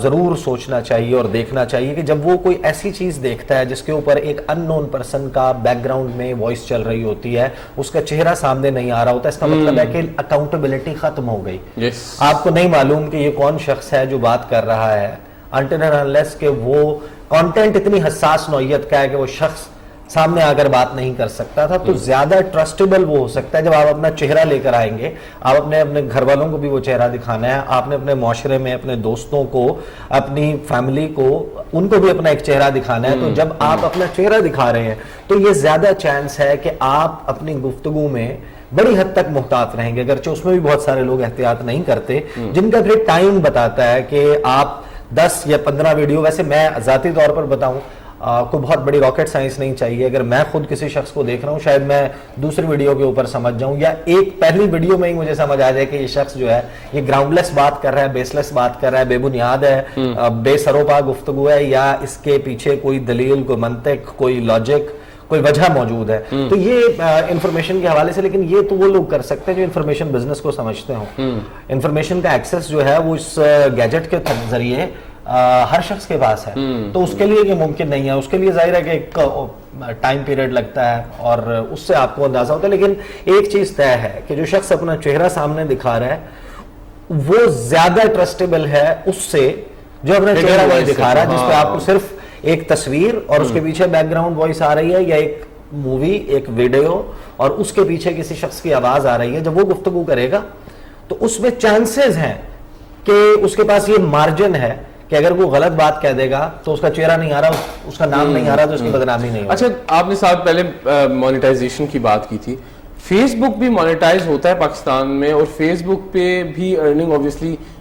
ضرور سوچنا چاہیے اور دیکھنا چاہیے کہ جب وہ کوئی ایسی چیز دیکھتا ہے جس کے اوپر ایک ان نون پرسن کا بیک گراؤنڈ میں وائس چل رہی ہوتی ہے, اس کا چہرہ سامنے نہیں آ رہا ہوتا, اس کا مطلب ہے کہ اکاؤنٹیبلٹی ختم ہو گئی. آپ کو نہیں معلوم کہ یہ کون شخص ہے جو بات کر رہا ہے انٹل اینڈ انلیس کہ وہ کانٹینٹ اتنی حساس نوعیت کا ہے کہ وہ شخص سامنے آ کر بات نہیں کر سکتا تھا. تو زیادہ ٹرسٹیبل وہ ہو سکتا ہے جب آپ اپنا چہرہ لے کر آئیں گے. آپ اپنے گھر والوں کو بھی وہ چہرہ دکھانا ہے, آپ نے اپنے معاشرے میں اپنے دوستوں کو, اپنی فیملی کو, ان کو بھی اپنا ایک چہرہ دکھانا ہے. تو جب آپ اپنا چہرہ دکھا رہے ہیں تو یہ زیادہ چانس ہے کہ آپ اپنی گفتگو میں بڑی حد تک محتاط رہیں گے, اگرچہ اس میں بھی بہت سارے لوگ احتیاط نہیں کرتے, جن کا پھر ٹائم بتاتا ہے کہ آپ 10 یا 15 ویڈیو, ویسے میں ذاتی طور پر بتاؤں کوئی بہت بڑی راکٹ سائنس نہیں چاہیے, اگر میں خود کسی شخص کو دیکھ رہا ہوں شاید میں دوسری ویڈیو کے اوپر سمجھ جاؤں, یا ایک پہلی ویڈیو میں ہی مجھے سمجھ آ جائے کہ یہ شخص جو ہے یہ گراؤنڈ لیس بات کر رہا ہے, بیس لیس بات کر رہا ہے, بے بنیاد ہے, بے سروپا گفتگو ہے, یا اس کے پیچھے کوئی دلیل, کوئی منطق, کوئی لاجک, کوئی وجہ موجود ہے. تو یہ انفارمیشن کے حوالے سے, لیکن یہ تو وہ لوگ کر سکتے ہیں جو انفارمیشن بزنس کو سمجھتے ہوں. انفارمیشن کا ایکسس جو ہے وہ اس گیجٹ کے ذریعے ہر شخص کے پاس ہے, تو اس کے لیے یہ ممکن نہیں ہے. اس کے لیے ظاہر ہے کہ ایک ٹائم پیریڈ لگتا ہے اور اس سے آپ کو اندازہ ہوتا ہے. لیکن ایک چیز طے ہے کہ جو شخص اپنا چہرہ سامنے دکھا رہا ہے وہ زیادہ ٹرسٹیبل ہے اس سے جو اپنا چہرہ نہیں دکھا رہا ہے, جس پہ آپ کو صرف ایک تصویر اور اس کے پیچھے بیک گراؤنڈ وائس آ رہی ہے, یا ایک مووی, ایک ویڈیو, اور اس کے پیچھے کسی شخص کی آواز آ رہی ہے. جب وہ گفتگو کرے گا تو اس میں چانسز ہیں کہ اس کے پاس یہ مارجن ہے کہ اگر وہ غلط بات کہہ دے گا تو اس کا چہرہ نہیں آ رہا, اس کا نام نہیں آ رہا, تو اس کی بدنامی نہیں ہوگی. اچھا آپ نے ساتھ پہلے مانیٹائزیشن کی بات کی تھی, فیس بک بھی مانیٹائز ہوتا ہے پاکستان میں, اور فیس بک پہ بھی ارننگ اوبویسلی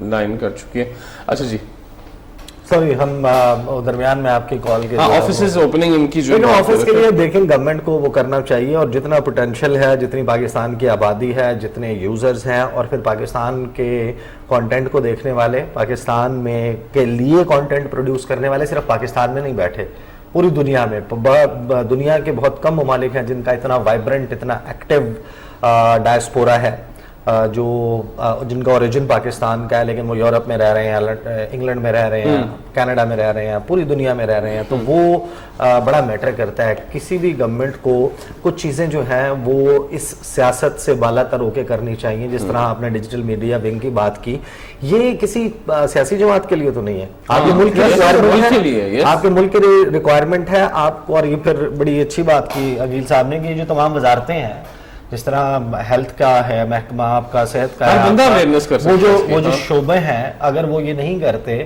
لائن کر چکی ہے. اچھا جی سوری ہم درمیان میں آپ کی کال کے آفیسز اوپننگ ان کی جو آفس کے لیے دیکھیں گورنمنٹ کو وہ کرنا چاہیے, اور جتنا پوٹینشیل ہے, جتنی پاکستان کی آبادی ہے, جتنے یوزرز ہیں, اور پھر پاکستان کے کانٹینٹ کو دیکھنے والے, پاکستان میں کے لیے کانٹینٹ پروڈیوس کرنے والے صرف پاکستان میں نہیں بیٹھے, پوری دنیا میں. دنیا کے بہت کم ممالک ہیں جن کا اتنا وائبرنٹ, اتنا ایکٹیو ڈائسپورا ہے, جو جن کا اوریجن پاکستان کا ہے لیکن وہ یورپ میں رہ رہے ہیں, انگلینڈ میں رہ رہے ہیں, کینیڈا میں رہ رہے ہیں, پوری دنیا میں رہ رہے ہیں. تو وہ بڑا میٹر کرتا ہے. کسی بھی گورنمنٹ کو کچھ چیزیں جو ہیں وہ اس سیاست سے بالا تر ہو کے کرنی چاہیے. جس طرح آپ نے ڈیجیٹل میڈیا ونگ کی بات کی, یہ کسی سیاسی جماعت کے لیے تو نہیں ہے, آپ کے ملک کی ریکوائرمنٹ ہے, آپ کے ملک کی ریکوائرمنٹ ہے آپ کو. اور یہ پھر بڑی اچھی بات کی عقیل صاحب نے کہ جو تمام وزارتیں ہیں, جس طرح ہیلتھ کا ہے محکمہ, آپ کا صحت کا ہے, وہ جو شعبے ہیں, اگر وہ یہ نہیں کرتے,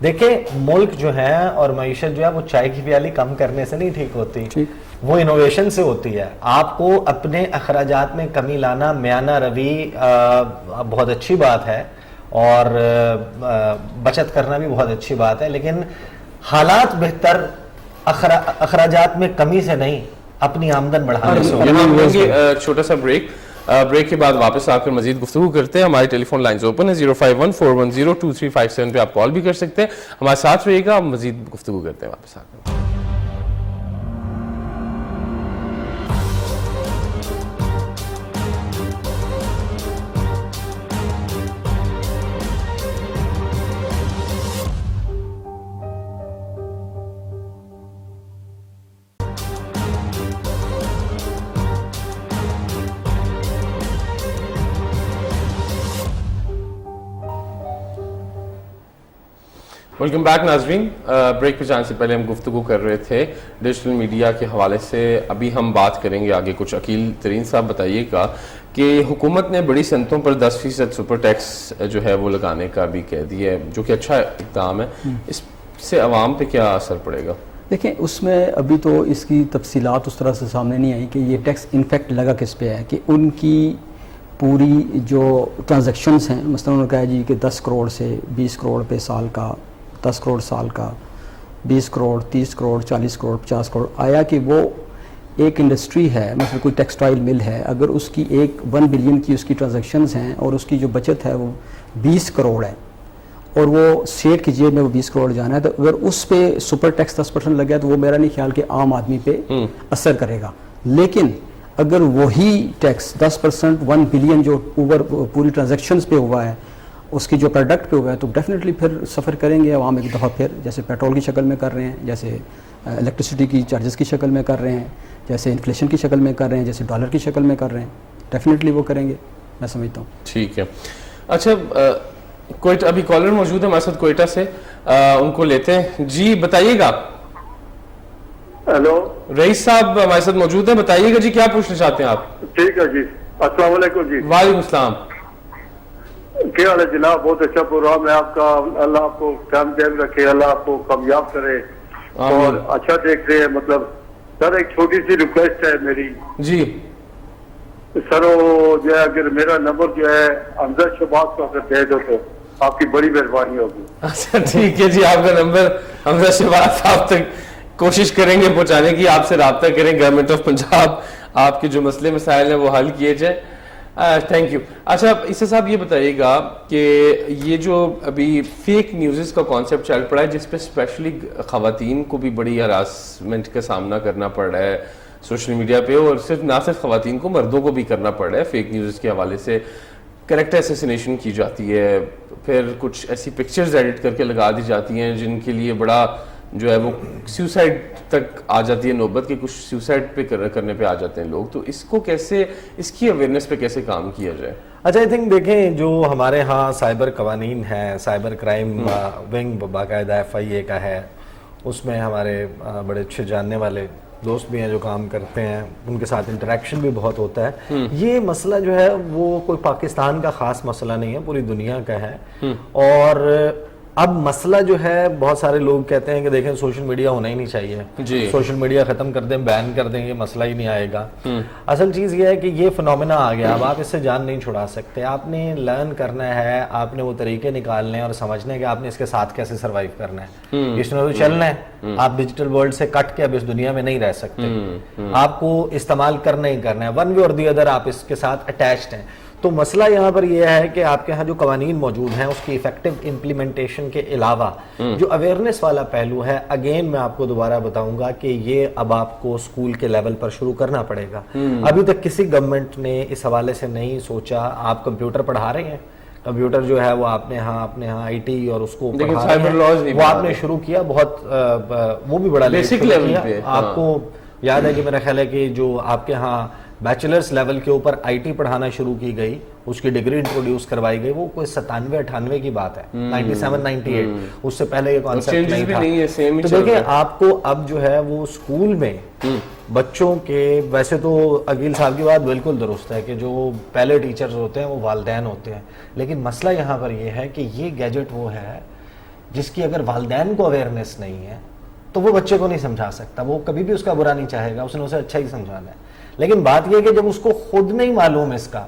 دیکھیں ملک جو ہے اور معیشت جو ہے وہ چائے کی پیالی کم کرنے سے نہیں ٹھیک ہوتی, وہ انوویشن سے ہوتی ہے. آپ کو اپنے اخراجات میں کمی لانا, میانہ روی بہت اچھی بات ہے, اور بچت کرنا بھی بہت اچھی بات ہے, لیکن حالات بہتر اخراجات میں کمی سے نہیں, اپنی آمدن بڑھانے سے. چھوٹا سا بریک کے بعد واپس آ کر مزید گفتگو کرتے ہیں. ہماری ٹیلی فون لائنز اوپن ہے 051-410-2357 پہ آپ کال بھی کر سکتے ہیں. ہمارے ساتھ رہیے گا, مزید گفتگو کرتے ہیں واپس آ کر. ویلکم بیک ناظرین. بریک پہ جانے سے پہلے ہم گفتگو کر رہے تھے ڈیجیٹل میڈیا کے حوالے سے. ابھی ہم بات کریں گے آگے کچھ. عقیل ترین صاحب بتائیے گا کہ حکومت نے بڑی صنعتوں پر 10% سپر ٹیکس جو ہے وہ لگانے کا بھی کہہ دیا ہے, جو کہ اچھا اقدام ہے. اس سے عوام پہ کیا اثر پڑے گا؟ دیکھیں اس میں ابھی تو اس کی تفصیلات اس طرح سے سامنے نہیں آئی کہ یہ ٹیکس انفیکٹ لگا کس پہ ہے, کہ ان کی پوری جو ٹرانزیکشنز ہیں, مثلا انہوں نے کہا جی کہ 10 کروڑ سے 20 کروڑ پہ سال کا, 10 کروڑ سال کا, 20 کروڑ, 30 کروڑ, 40 کروڑ, 50 کروڑ. آیا کہ وہ ایک انڈسٹری ہے, مثلا کوئی ٹیکسٹائل مل ہے, اگر اس کی 1 بلین کی اس کی ٹرانزیکشنز ہیں اور اس کی جو بچت ہے وہ 20 کروڑ ہے, اور وہ سیٹ کی جیب میں وہ 20 کروڑ جانا ہے, تو اگر اس پہ سپر ٹیکس 10% لگ گیا تو وہ میرا نہیں خیال کہ عام آدمی پہ اثر کرے گا. لیکن اگر وہی ٹیکس 10% 1 بلین جو اوور پوری ٹرانزیکشنز پہ ہوا ہے, اس کی جو پروڈکٹ پہ ہوا ہے, تو ڈیفینیٹلی پھر سفر کریں گے عوام ایک دفعہ پھر, جیسے پیٹرول کی شکل میں کر رہے ہیں, جیسے الیکٹریسٹی کی چارجز کی شکل میں کر رہے ہیں, جیسے انفلیشن کی شکل میں کر رہے ہیں, جیسے ڈالر کی شکل میں کر رہے ہیں. ڈیفینیٹلی وہ کریں گے, میں سمجھتا ہوں. ٹھیک ہے. اچھا کوئٹہ ابھی کالر موجود ہے ہمارے ساتھ کوئٹہ سے, ان کو لیتے ہیں. جی بتائیے گا. ہیلو رئیس صاحب ہمارے ساتھ موجود ہیں, بتائیے گا جی کیا پوچھنا چاہتے ہیں آپ. ٹھیک ہے جی, السلام علیکم جی. وعلیکم السلام. کیا حال ہے جناب؟ بہت اچھا پروگرام ہے آپ کا, اللہ آپ کو کامیاب رکھے, اللہ آپ کو کامیاب کرے اور اچھا دیکھ رہے ہیں. مطلب سر ایک چھوٹی سی ریکویسٹ ہے میری. جی سر وہ جو ہے اگر میرا نمبر جو ہے حمزہ شہباز کو اگر دے دو تو آپ کی بڑی مہربانی ہوگی. اچھا ٹھیک ہے جی, آپ کا نمبر حمزہ شہباز صاحب تک کوشش کریں گے پہنچانے کی. آپ سے رابطہ کریں, گورنمنٹ آف پنجاب آپ کے جو مسئلے مسائل ہیں وہ حل کیے جائیں. Thank you. اچھا عیسیٰ صاحب یہ بتائیے گا کہ یہ جو ابھی فیک نیوزز کا کانسیپٹ چل پڑا ہے, جس پہ اسپیشلی خواتین کو بھی بڑی ہراسمنٹ کا سامنا کرنا پڑ رہا ہے سوشل میڈیا پہ, اور صرف نہ صرف خواتین کو, مردوں کو بھی کرنا پڑ رہا ہے. فیک نیوزز کے حوالے سے کریکٹر اسیسینیشن کی جاتی ہے, پھر کچھ ایسی پکچرز ایڈٹ کر کے لگا دی جاتی ہیں جن کے لیے بڑا جو ہے وہ سیوسائڈ تک آ جاتی ہے نوبت, کہ کچھ سیوسائڈ پہ کرنے پہ آ جاتے ہیں لوگ. تو اس کو کیسے, اس کی اویئرنیس پہ کیسے کام کیا جائے؟ اچھا آئی تھنک دیکھیں جو ہمارے ہاں سائبر قوانین ہیں, سائبر کرائم ونگ باقاعدہ FIA کا ہے, اس میں ہمارے بڑے اچھے جاننے والے دوست بھی ہیں جو کام کرتے ہیں, ان کے ساتھ انٹریکشن بھی بہت ہوتا ہے. یہ مسئلہ جو ہے وہ کوئی پاکستان کا خاص مسئلہ نہیں ہے, پوری دنیا کا ہے. اور اب مسئلہ جو ہے, بہت سارے لوگ کہتے ہیں کہ دیکھیں سوشل میڈیا ہونا ہی نہیں چاہیے, جی سوشل میڈیا ختم کر دیں, بین کر دیں, یہ مسئلہ ہی نہیں آئے گا. اصل چیز یہ ہے کہ یہ فنومینا آ گیا, اب آپ اس سے جان نہیں چھڑا سکتے. آپ نے لرن کرنا ہے, آپ نے وہ طریقے نکالنے ہیں اور سمجھنا ہے کہ آپ نے اس کے ساتھ کیسے سروائیو کرنا ہے. اس میں تو چلنا ہے, آپ ڈیجیٹل ورلڈ سے کٹ کے اب اس دنیا میں نہیں رہ سکتے, آپ کو استعمال کرنا ہی کرنا ہے. ون وے اور دی ادر آپ اس کے ساتھ اٹیچڈ ہیں. تو مسئلہ یہاں پر یہ ہے کہ آپ کے ہاں جو قوانین موجود ہیں اس کی ایفیکٹو امپلیمنٹیشن کے علاوہ جو اویئرنیس والا پہلو ہے, اگین میں آپ کو دوبارہ بتاؤں گا کہ یہ اب آپ کو اسکول کے لیول پر شروع کرنا پڑے گا. ابھی تک کسی گورنمنٹ نے اس حوالے سے نہیں سوچا. آپ کمپیوٹر پڑھا رہے ہیں, کمپیوٹر جو ہے وہ آپ نے اپنے ہاں آئی ٹی اور اس کو پڑھا رہے ہیں, وہ آپ نے شروع کیا بہت, وہ بھی بڑا بیسک لیول پہ. آپ کو یاد ہے کہ میرا خیال ہے کہ جو آپ کے ہاں بیچلرز لیول کے اوپر آئی ٹی پڑھانا شروع کی گئی, اس کی ڈگری انٹروڈیوس کروائی گئی, وہ کوئی 97-98 کی بات ہے, 97-98. اس سے پہلے یہ کانسیپٹ نہیں تھا. تو دیکھیں آپ کو اب جو ہے وہ اسکول میں بچوں کے, ویسے تو عقیل صاحب کی بات بالکل درست ہے کہ جو پہلے ٹیچرز ہوتے ہیں وہ والدین ہوتے ہیں, لیکن مسئلہ یہاں پر یہ ہے کہ یہ گیجٹ وہ ہے جس کی اگر والدین کو اویئرنیس نہیں ہے تو وہ بچے کو نہیں سمجھا سکتا. وہ کبھی بھی اس کا برا نہیں چاہے گا, اس نے اسے اچھا ہی سمجھانا ہے. لیکن بات یہ کہ جب اس کو خود نہیں معلوم اس کا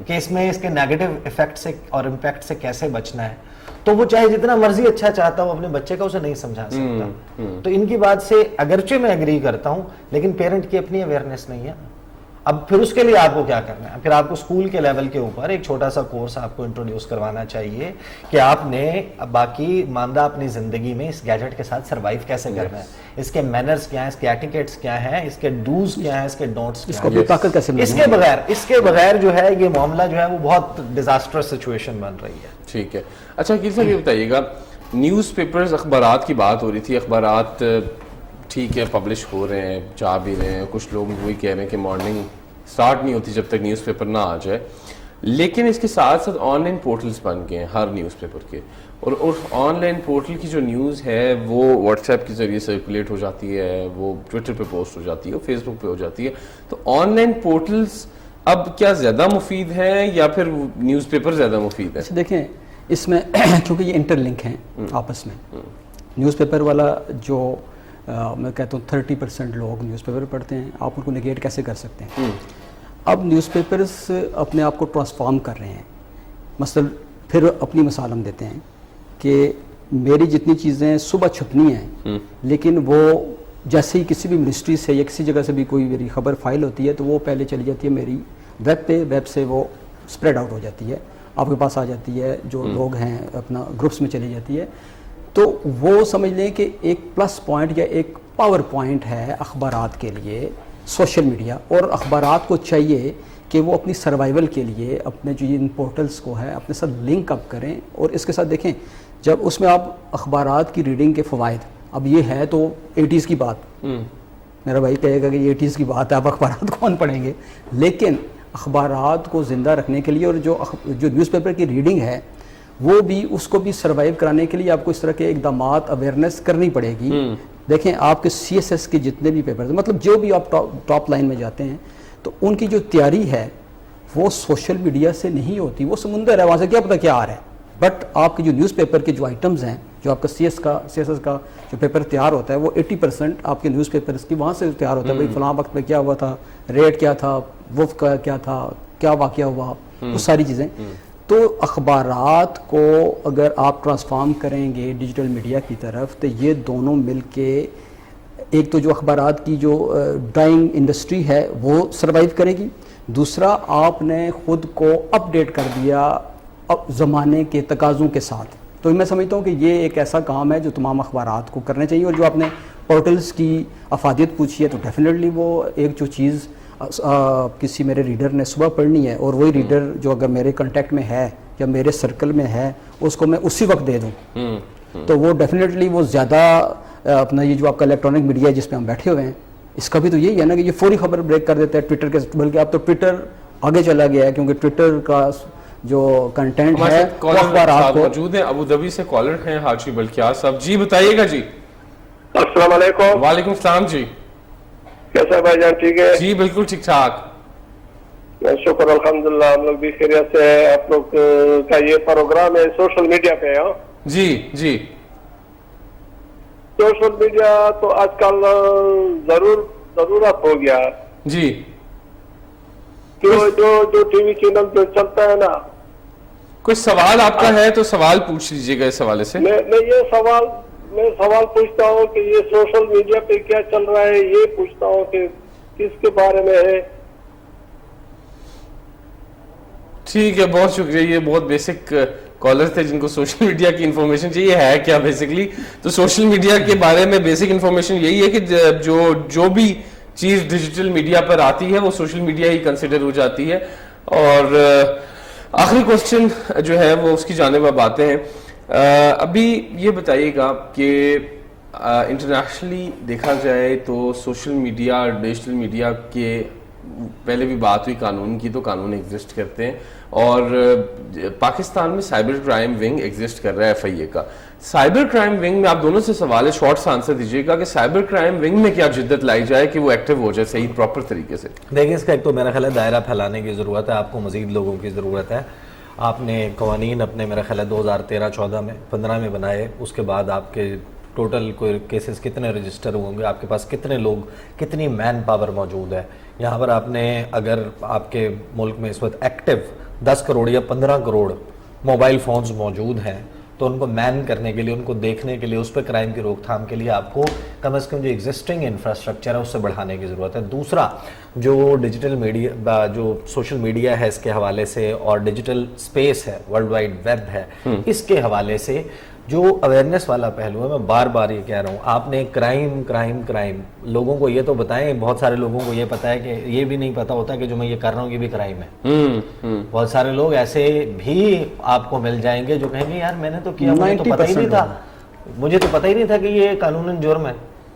کہ اس میں اس کے نیگیٹو ایفیکٹ سے اور امپیکٹ سے کیسے بچنا ہے, تو وہ چاہے جتنا مرضی اچھا چاہتا ہو اپنے بچے کا, اسے نہیں سمجھا سکتا. تو ان کی بات سے اگرچہ میں ایگری کرتا ہوں, لیکن پیرنٹ کی اپنی اویئرنیس نہیں ہے. اب پھر اس کے لیے آپ کو کیا کرنا ہے, پھر آپ کو اسکول کے لیول کے اوپر ایک چھوٹا سا کورس آپ کو انٹروڈیوس کروانا چاہیے کہ آپ نے باقی ماندہ اپنی زندگی میں اس گیجٹ کے ساتھ سروائیو کیسے کرنا ہے, اس کے مینرز کیا ہیں, اس کے ایٹیکیٹس کیا ہیں, اس کے ڈوز کیا ہیں, اس کے ڈونٹس کیا ہیں. اس کے بغیر جو ہے یہ معاملہ جو ہے وہ بہت ڈیزاسٹرس سچویشن بن رہی ہے. ٹھیک ہے. اچھا عقیل صاحب یہ بتائیے گا, نیوز پیپرز, اخبارات کی بات ہو رہی تھی, اخبارات ٹھیک ہے پبلش ہو رہے ہیں, جا بھی رہے ہیں, کچھ لوگ وہی کہہ رہے ہیں کہ مارننگ سٹارٹ نہیں ہوتی جب تک نیوز پیپر نہ آ جائے, لیکن اس کے ساتھ ساتھ آن لائن پورٹلز بن گئے ہیں ہر نیوز پیپر کے, اور آن لائن پورٹل کی جو نیوز ہے وہ واٹس ایپ کے ذریعے سرکولیٹ ہو جاتی ہے, وہ ٹویٹر پہ پوسٹ ہو جاتی ہے, فیس بک پہ ہو جاتی ہے. تو آن لائن پورٹلز اب کیا زیادہ مفید ہیں یا پھر نیوز پیپر زیادہ مفید ہے؟ دیکھیں اس میں چونکہ یہ انٹر لنک ہیں آپس میں, نیوز پیپر والا جو میں کہتا ہوں 30% لوگ نیوز پیپر پڑھتے ہیں, آپ ان کو نگیٹ کیسے کر سکتے ہیں. اب نیوز پیپرز اپنے آپ کو ٹرانسفارم کر رہے ہیں. مثلا پھر اپنی مثال ہم دیتے ہیں کہ میری جتنی چیزیں صبح چھپنی ہیں, لیکن وہ جیسے ہی کسی بھی منسٹری سے یا کسی جگہ سے بھی کوئی میری خبر فائل ہوتی ہے تو وہ پہلے چلی جاتی ہے میری ویب پہ, ویب سے وہ اسپریڈ آؤٹ ہو جاتی ہے, آپ کے پاس آ جاتی ہے, جو لوگ ہیں اپنا گروپس میں چلی جاتی ہے. تو وہ سمجھ لیں کہ ایک پلس پوائنٹ یا ایک پاور پوائنٹ ہے اخبارات کے لیے سوشل میڈیا, اور اخبارات کو چاہیے کہ وہ اپنی سروائیول کے لیے اپنے جو ان پورٹلز کو ہے اپنے ساتھ لنک اپ کریں. اور اس کے ساتھ دیکھیں جب اس میں آپ اخبارات کی ریڈنگ کے فوائد, اب یہ ہے تو 80s کی بات, میرا بھائی کہے گا کہ یہ 80s کی بات ہے, آپ اخبارات کون پڑھیں گے, لیکن اخبارات کو زندہ رکھنے کے لیے اور جو نیوز پیپر کی ریڈنگ ہے وہ بھی اس کو بھی سروائیو کرانے کے لیے آپ کو اس طرح کے اقدامات اویئرنیس کرنی پڑے گی. دیکھیں آپ کے CSS کے جتنے بھی پیپرز, مطلب جو بھی آپ ٹاپ لائن میں جاتے ہیں تو ان کی جو تیاری ہے وہ سوشل میڈیا سے نہیں ہوتی, وہ سمندر ہے, وہاں سے کیا پتہ کیا آ رہا ہے. بٹ آپ کے جو نیوز پیپر کے جو آئٹمز ہیں, جو آپ کا CSS کا جو پیپر تیار ہوتا ہے وہ 80% آپ کے نیوز پیپرز کی وہاں سے تیار ہوتا ہے. بھائی فلاں وقت پہ کیا ہوا تھا, ریٹ کیا تھا, وف کا کیا تھا, کیا واقعہ ہوا, وہ ساری چیزیں. تو اخبارات کو اگر آپ ٹرانسفارم کریں گے ڈیجیٹل میڈیا کی طرف تو یہ دونوں مل کے ایک تو جو اخبارات کی جو ڈائنگ انڈسٹری ہے وہ سروائیو کرے گی, دوسرا آپ نے خود کو اپ ڈیٹ کر دیا زمانے کے تقاضوں کے ساتھ. تو میں سمجھتا ہوں کہ یہ ایک ایسا کام ہے جو تمام اخبارات کو کرنے چاہیے. اور جو آپ نے پورٹلز کی افادیت پوچھی ہے تو ڈیفینیٹلی وہ ایک جو چیز کسی میرے ریڈر نے صبح پڑھنی ہے اور وہی ریڈر جو اگر میرے کنٹیکٹ میں ہے یا میرے سرکل میں ہے اس کو میں اسی وقت دے دوں تو وہ ڈیفینیٹلی وہ زیادہ اپنا یہ جو آپ کا الیکٹرانک میڈیا ہے جس پہ ہم بیٹھے ہوئے ہیں اس کا بھی تو یہی ہے نا کہ یہ فوری خبر بریک کر دیتا ہے ٹویٹر کے, بلکہ اب تو ٹویٹر آگے چلا گیا ہے کیونکہ ٹویٹر کا جو کنٹینٹ ہے اخبارات موجود ہیں. ابو ظبی سے کالر ہیں حاجی بلکیار صاحب. جی بتائیے گا. جی السلام علیکم. وعلیکم السلام. جی کیسا بھائی جان, ٹھیک ہے؟ جی بالکل ٹھیک ٹھاک, شکر الحمدللہ, ہم لوگ بھی خیریت سے ہیں. آپ لوگ کا یہ پروگرام ہے سوشل میڈیا پہ, جی جی سوشل میڈیا تو آج کل ضرورت ہو گیا ہے. جی جو ٹی وی چینل پہ چلتا ہے نا, کوئی سوال آپ کا ہے تو سوال پوچھ لیجئے گا اس حوالے سے. میں سوال پوچھتا ہوں کہ یہ سوشل میڈیا پہ کیا چل رہا ہے, یہ پوچھتا ہوں کہ کس کے بارے میں ہے. ٹھیک ہے, بہت شکریہ. یہ بہت بیسک کالر تھے جن کو سوشل میڈیا کی انفارمیشن چاہیے. ہے کیا بیسکلی, تو سوشل میڈیا کے بارے میں بیسک انفارمیشن یہی ہے کہ جو بھی چیز ڈیجیٹل میڈیا پر آتی ہے وہ سوشل میڈیا ہی کنسیڈر ہو جاتی ہے. اور آخری کوسچن جو ہے وہ اس کی جانب اب آتے ہیں. ابھی یہ بتائیے گا کہ انٹرنیشنلی دیکھا جائے تو سوشل میڈیا, ڈیجیٹل میڈیا کے پہلے بھی بات ہوئی قانون کی, تو قانون ایگزسٹ کرتے ہیں, اور پاکستان میں سائبر کرائم ونگ ایگزسٹ کر رہا ہے FIA کا. سائبر کرائم ونگ میں آپ دونوں سے سوال ہے, شارٹ سے آنسر دیجیے گا کہ سائبر کرائم ونگ میں کیا جدت لائی جائے کہ وہ ایکٹیو ہو جائے صحیح پراپر طریقے سے. دیکھیں, اس کا ایک تو میرا خیال ہے دائرہ پھیلانے کی ضرورت ہے, آپ کو مزید لوگوں کی ضرورت ہے. آپ نے قوانین اپنے میرا خیال ہے 2013-14 میں 15 میں بنائے, اس کے بعد آپ کے ٹوٹل کوئی کیسز کتنے رجسٹر ہوں گے, آپ کے پاس کتنے لوگ, کتنی مین پاور موجود ہے. یہاں پر آپ نے, اگر آپ کے ملک میں اس وقت ایکٹیو 10 کروڑ یا 15 کروڑ موبائل فونز موجود ہیں, تو ان کو مین کرنے کے لیے, ان کو دیکھنے کے لیے, اس پہ کرائم کی روک تھام کے لیے آپ کو کم از کم جو ایگزسٹنگ انفراسٹرکچر ہے اس سے بڑھانے کی ضرورت ہے. دوسرا, جو ڈیجیٹل میڈیا, جو سوشل میڈیا ہے اس کے حوالے سے, اور ڈیجیٹل سپیس ہے, ورلڈ وائڈ ویب ہے, اس کے حوالے سے جو اویئرنیس والا پہلو ہے, میں بار بار یہ کہہ رہا ہوں, آپ نے کرائم لوگوں کو یہ تو بتائیں. بہت سارے لوگوں کو یہ پتا ہے کہ یہ بھی نہیں پتا ہوتا کہ جو میں یہ کر رہا ہوں یہ بھی کرائم ہے. بہت سارے لوگ ایسے بھی آپ کو مل جائیں گے جو کہیں گے یار میں نے تو کیا, مجھے تو پتہ ہی نہیں تھا, مجھے تو پتہ ہی نہیں تھا کہ یہ قانوناً جرم ہے.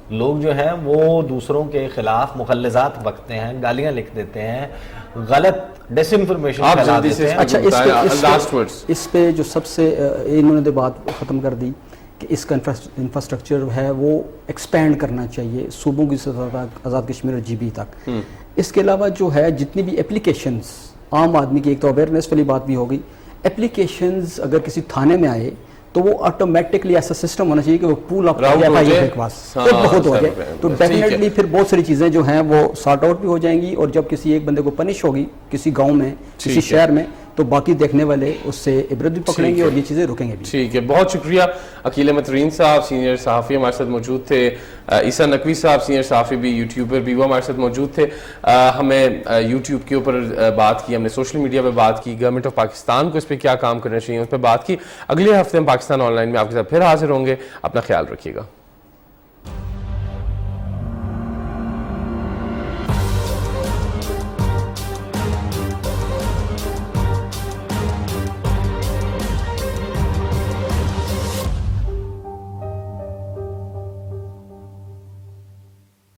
لوگ جو ہیں وہ دوسروں کے خلاف مخلصات بکتے ہیں, گالیاں لکھ دیتے ہیں, غلط ڈس انفارمیشن پھیلا دیتے ہیں. اچھا, اس پہ جو سب سے انہوں نے بات ختم کر دی کہ اس کا انفراسٹرکچر ہے وہ ایکسپینڈ کرنا چاہیے صوبوں کی سطح تک, آزاد کشمیر اور GB تک. اس کے علاوہ جو ہے جتنی بھی اپلیکیشنز عام آدمی کی, ایک تو اویئرنیس والی بات بھی ہو گئی, اپلیکیشنز اگر کسی تھانے میں آئے تو وہ آٹومیٹکلی ایسا سسٹم ہونا چاہیے کہ وہ پول اپ ہو جائے بہت ہو جائے, تو ڈیفینیٹلی پھر بہت ساری چیزیں جو ہیں وہ سارٹ آؤٹ بھی ہو جائیں گی. اور جب کسی ایک بندے کو پنش ہوگی کسی گاؤں میں, کسی شہر میں, تو باقی دیکھنے والے اس سے عبرت بھی پکڑیں گے اور یہ چیزیں رکیں گے بھی. ٹھیک ہے, بہت شکریہ. عقیل احمد ترین صاحب سینئر صحافی ہمارے ساتھ موجود تھے. عیسیٰ نقوی صاحب سینئر صحافی بھی, یوٹیوبر بھی, وہ ہمارے ساتھ موجود تھے. ہمیں یوٹیوب کے اوپر بات کی, ہم نے سوشل میڈیا پہ بات کی, گورنمنٹ آف پاکستان کو اس پہ کیا کام کرنا چاہیے اس پہ بات کی. اگلے ہفتے ہم پاکستان آن لائن میں آپ کے ساتھ پھر حاضر ہوں گے. اپنا خیال رکھیے گا.